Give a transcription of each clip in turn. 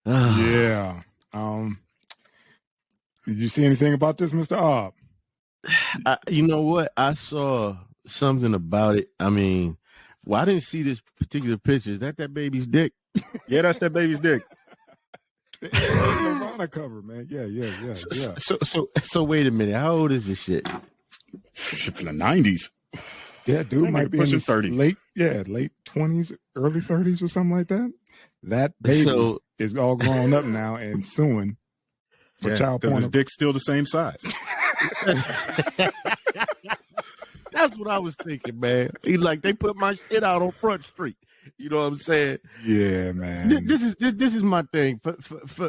Yeah. Did you see anything about this, Mr. Obb? You know what? I saw something about it. I mean, well, I didn't see this particular picture. Is that baby's dick? Yeah, that's that baby's dick. Nirvana cover, man. Yeah. So wait a minute. How old is this shit? Shit from the 90s. Yeah, dude might be in his 30. late 20s, early 30s or something like that. That baby is all grown up now and suing for child porn. Because his dick's still the same size. That's what I was thinking, man. They put my shit out on Front Street. You know what I'm saying? Yeah, man. This is my thing.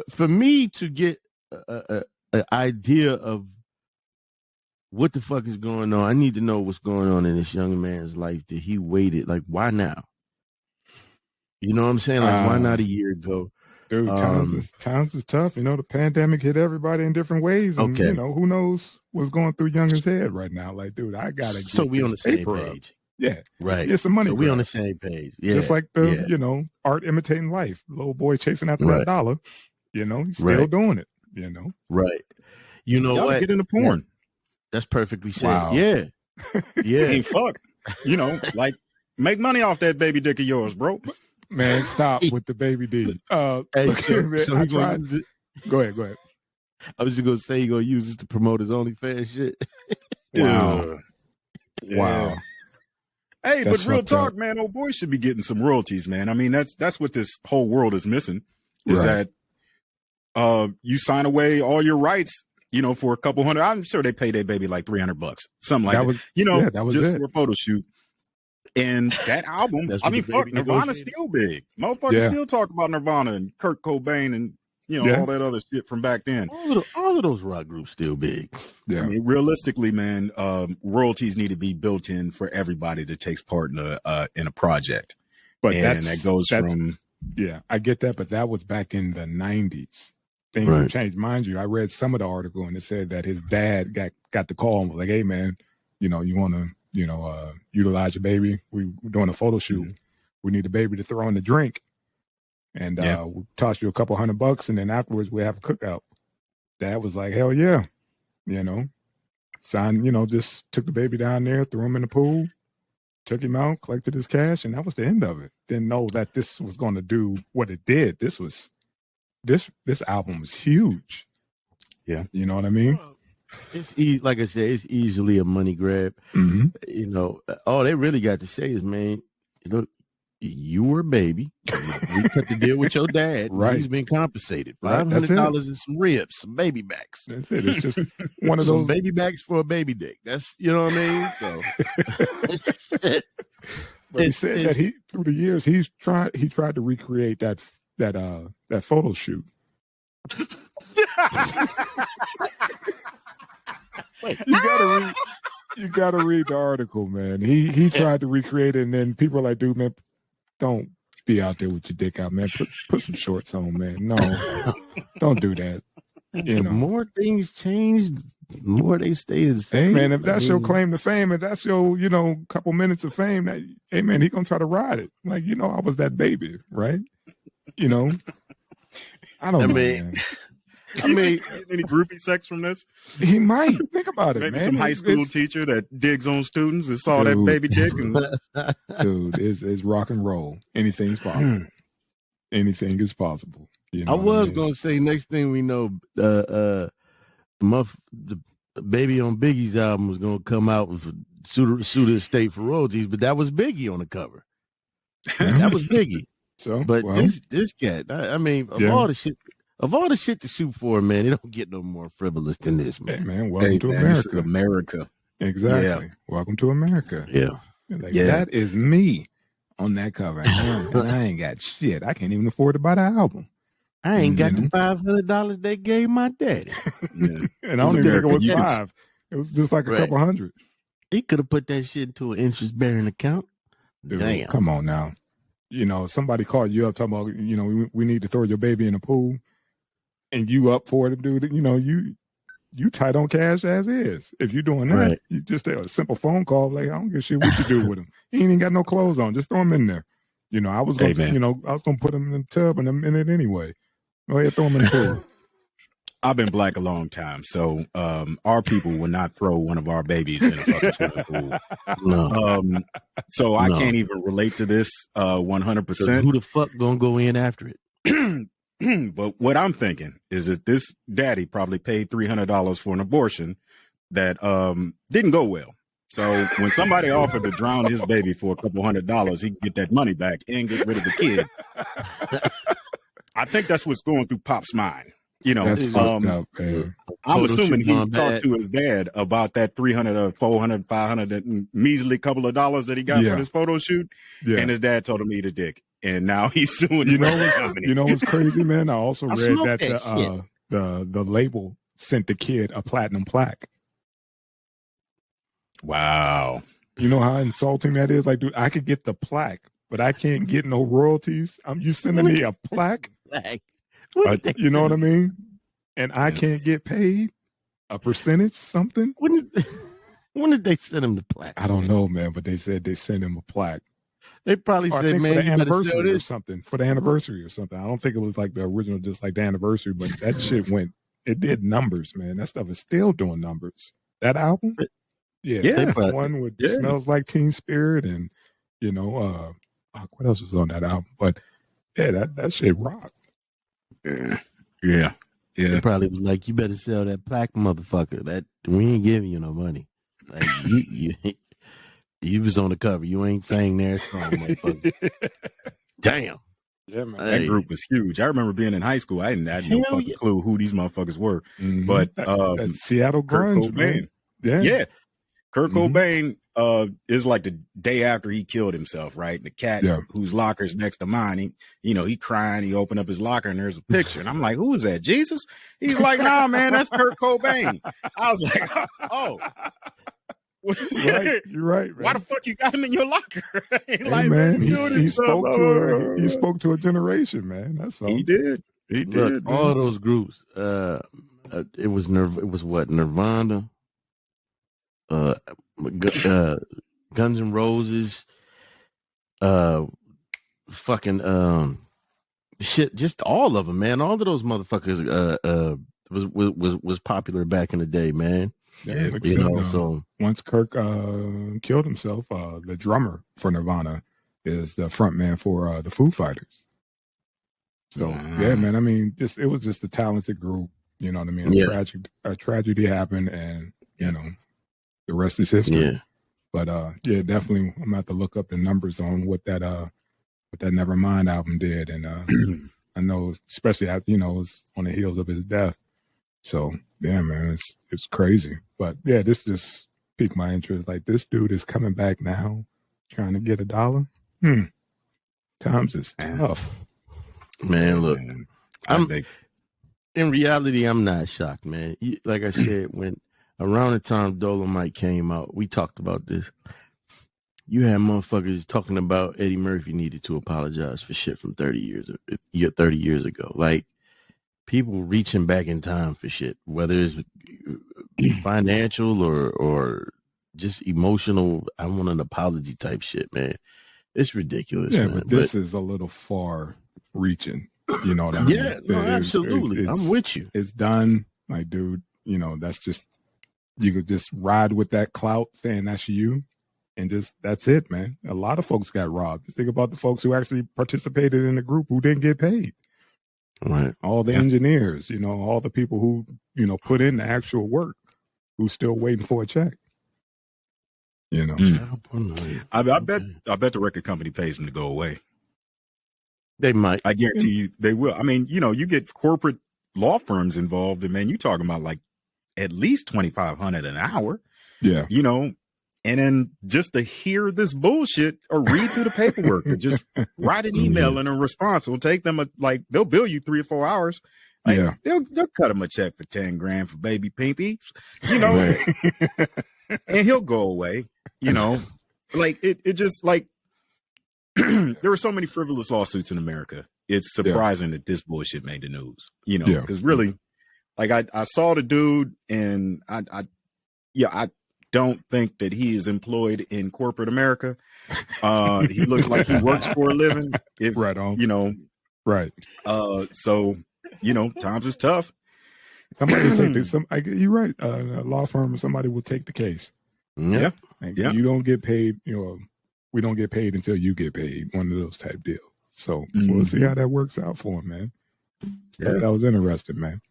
For me to get an idea of what the fuck is going on, I need to know what's going on in this young man's life that he waited. Like, why now? You know what I'm saying? Like, why not a year ago? Dude, times is tough. You know, the pandemic hit everybody in different ways. And, you know, who knows what's going through Young's head right now? Like, dude, I got to get So we on the same page. Up. Yeah. Right. It's some money. So we on the same page. Yeah. Just like you know, art imitating life. Little boy chasing after that dollar. You know, he's still doing it. You know? Right. You know what? Get into porn. That's perfectly said. Wow. Yeah. Yeah. Ain't fuck. You know, like, make money off that baby dick of yours, bro. Man, stop with the baby D. Hey, so Go ahead. I was just gonna say you're gonna use this to promote his OnlyFans shit. Wow. Yeah. Wow. Hey, That's but real talk, up. man, old boy should be getting some royalties, man. I mean, that's what this whole world is missing. Is that you sign away all your rights, you know, for a couple hundred. I'm sure they pay their baby like $300, something like that. You know, that was just for a photo shoot. And that album, I mean, fuck, Nirvana's still big. Motherfuckers still talk about Nirvana and Kurt Cobain and, you know, all that other shit from back then. All of those rock groups still big. Yeah. I mean, realistically, man, royalties need to be built in for everybody that takes part in a project. But that goes from... Yeah, I get that, but that was back in the 90s. Things have changed. Mind you, I read some of the article and it said that his dad got the call and was like, hey, man, you know, you want to, you know, utilize your baby. We're doing a photo shoot. Mm-hmm. We need the baby to throw in the drink. And we'll toss you a couple $100 and then afterwards we have a cookout. Dad was like, hell yeah. You know, signed, you know, just took the baby down there, threw him in the pool, took him out, collected his cash, and that was the end of it. Didn't know that this was going to do what it did. This album was huge. Yeah. You know what I mean? It's like I said, it's easily a money grab. Mm-hmm. You know, all they really got to say is, man, look, you were a baby. We cut the deal with your dad. Right. He's been compensated. $500 and some ribs, some baby backs. That's it. It's just one of those baby backs for a baby dick. That's, you know what I mean? So. But he said that through the years he tried to recreate that photo shoot. You gotta read the article, man. He tried to recreate it, and then people are like, dude, man, don't be out there with your dick out, man. Put some shorts on, man. No, don't do that. You know, the more things change, the more they stay the same. Hey, man, if that's your claim to fame, if that's your, you know, couple minutes of fame, that, hey, man, he gonna try to ride it. Like, you know, I was that baby, right? You know, I don't know, man. I mean, any groupie sex from this? He might. Think about it, Maybe man. some high school teacher that digs on students and saw that baby dick. And... Dude, it's rock and roll. Anything's possible. Anything is possible. You know I was gonna say next thing we know, the Baby on Biggie's album was gonna come out with sue the estate for royalties, but that was Biggie on the cover. That was Biggie. So, but this cat, I mean, of all the shit to shoot for, man, it don't get no more frivolous than this, man. Hey, man, welcome to America. This is America. Exactly. Yeah. Welcome to America. Yeah. Like, that is me on that cover. And I ain't got shit. I can't even afford to buy the album. I ain't got the $500 they gave my daddy. And I don't even think it was $5. It was just like a couple hundred. He could have put that shit into an interest-bearing account. Dude, damn. Come on now. You know, somebody called you up talking about, you know, we need to throw your baby in the pool. And you up for it, dude? You know, you tight on cash as is. If you're doing that, you just a simple phone call. Like, I don't give a shit what you do with him. He ain't even got no clothes on. Just throw him in there. You know, I was going to put him in the tub in a minute anyway. Go ahead, throw him in the pool. I've been black a long time, so our people will not throw one of our babies in a fucking swimming pool. No. So I can't even relate to this 100%. Who the fuck gonna go in after it? But what I'm thinking is that this daddy probably paid $300 for an abortion that didn't go well. So when somebody offered to drown his baby for a couple $100, he can get that money back and get rid of the kid. I think that's what's going through Pop's mind. You know, that's fucked up, man. I'm assuming he talked to his dad about that 300 or 400, 500, that measly couple of dollars that he got for this photo shoot. Yeah. And his dad told him to eat a dick. And now he's suing the company. You know what's crazy, man? I also read that the label sent the kid a platinum plaque. Wow. You know how insulting that is? Like, dude, I could get the plaque, but I can't get no royalties. You sending me a plaque? You know what I mean? And I can't get paid a percentage, something. When did they send him the plaque? I don't know, man, but they said they sent him a plaque. They probably said, man, for the anniversary or something. For the anniversary or something. I don't think it was like the original, just like the anniversary, but that shit it did numbers, man. That stuff is still doing numbers. That album? Yeah. One with Smells Like Teen Spirit and, you know, what else was on that album? But yeah, that shit rocked. Yeah. It probably was like, you better sell that plaque, motherfucker. That we ain't giving you no money. Like you was on the cover. You ain't sang their song, motherfucker. Damn. Yeah, man. That group was huge. I remember being in high school. I had no fucking clue who these motherfuckers were. Mm-hmm. But that Seattle grunge, man. Yeah. Kurt Cobain is like the day after he killed himself, right? And the cat whose locker's next to mine, he crying, he opened up his locker and there's a picture. And I'm like, who is that? Jesus? He's like, nah, man, that's Kurt Cobain. I was like, oh. You're right, man. Why the fuck you got him in your locker? Man, he spoke to a generation, man. That's all. He did. Look, all those groups. It was what, Nirvana, Guns N' Roses, fucking shit, just all of them, man. All of those motherfuckers was popular back in the day, man. Yeah, so once Kirk killed himself, the drummer for Nirvana is the front man for the Foo Fighters. So yeah, man. I mean, it was just a talented group. You know what I mean? A tragedy happened, and you know, the rest is history. Yeah. But yeah, definitely, I'm gonna have to look up the numbers on what that Nevermind album did, and I know, especially after, it was on the heels of his death. So yeah, man, it's crazy. But yeah, this just piqued my interest. Like, this dude is coming back now, trying to get $1. Times is tough. Man, look, in reality, I'm not shocked, man. Like I said, when around the time Dolomite came out, we talked about this. You had motherfuckers talking about Eddie Murphy needed to apologize for shit from 30 years ago. Like, people reaching back in time for shit, whether it's financial or just emotional. I want an apology type shit, man. It's ridiculous. Yeah, man. but this is a little far reaching. You know what I mean? Yeah, no, absolutely. I'm with you. It's done. Like, dude, that's just, you could just ride with that clout saying that's you. And just, that's it, man. A lot of folks got robbed. Just think about the folks who actually participated in the group who didn't get paid. Right. All the engineers, all the people who, put in the actual work, who's still waiting for a check. I bet the record company pays them to go away. They might. I guarantee you they will. I mean, you get corporate law firms involved, and man, you're talking about like at least $2,500 an hour. Yeah. And then just to hear this bullshit or read through the paperwork or just write an email and a response will take them they'll bill you 3 or 4 hours. Like, they'll cut him a check for $10,000 for baby pinkies, and he'll go away, like it just like there are so many frivolous lawsuits in America. It's surprising that this bullshit made the news, because really, like I saw the dude and I don't think that he is employed in corporate America. He looks like he works for a living. If Right on. you know, Right. So you know, times is tough. Somebody will take this. You're right. A law firm or somebody will take the case. Yeah. Like, Yeah. You don't get paid. We don't get paid until you get paid. One of those type deals. So we'll see how that works out for him, man. That was interesting, man.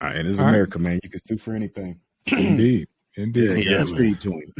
And it's America, man. You can sue for anything. Indeed. Yeah, Yeah, speed to him.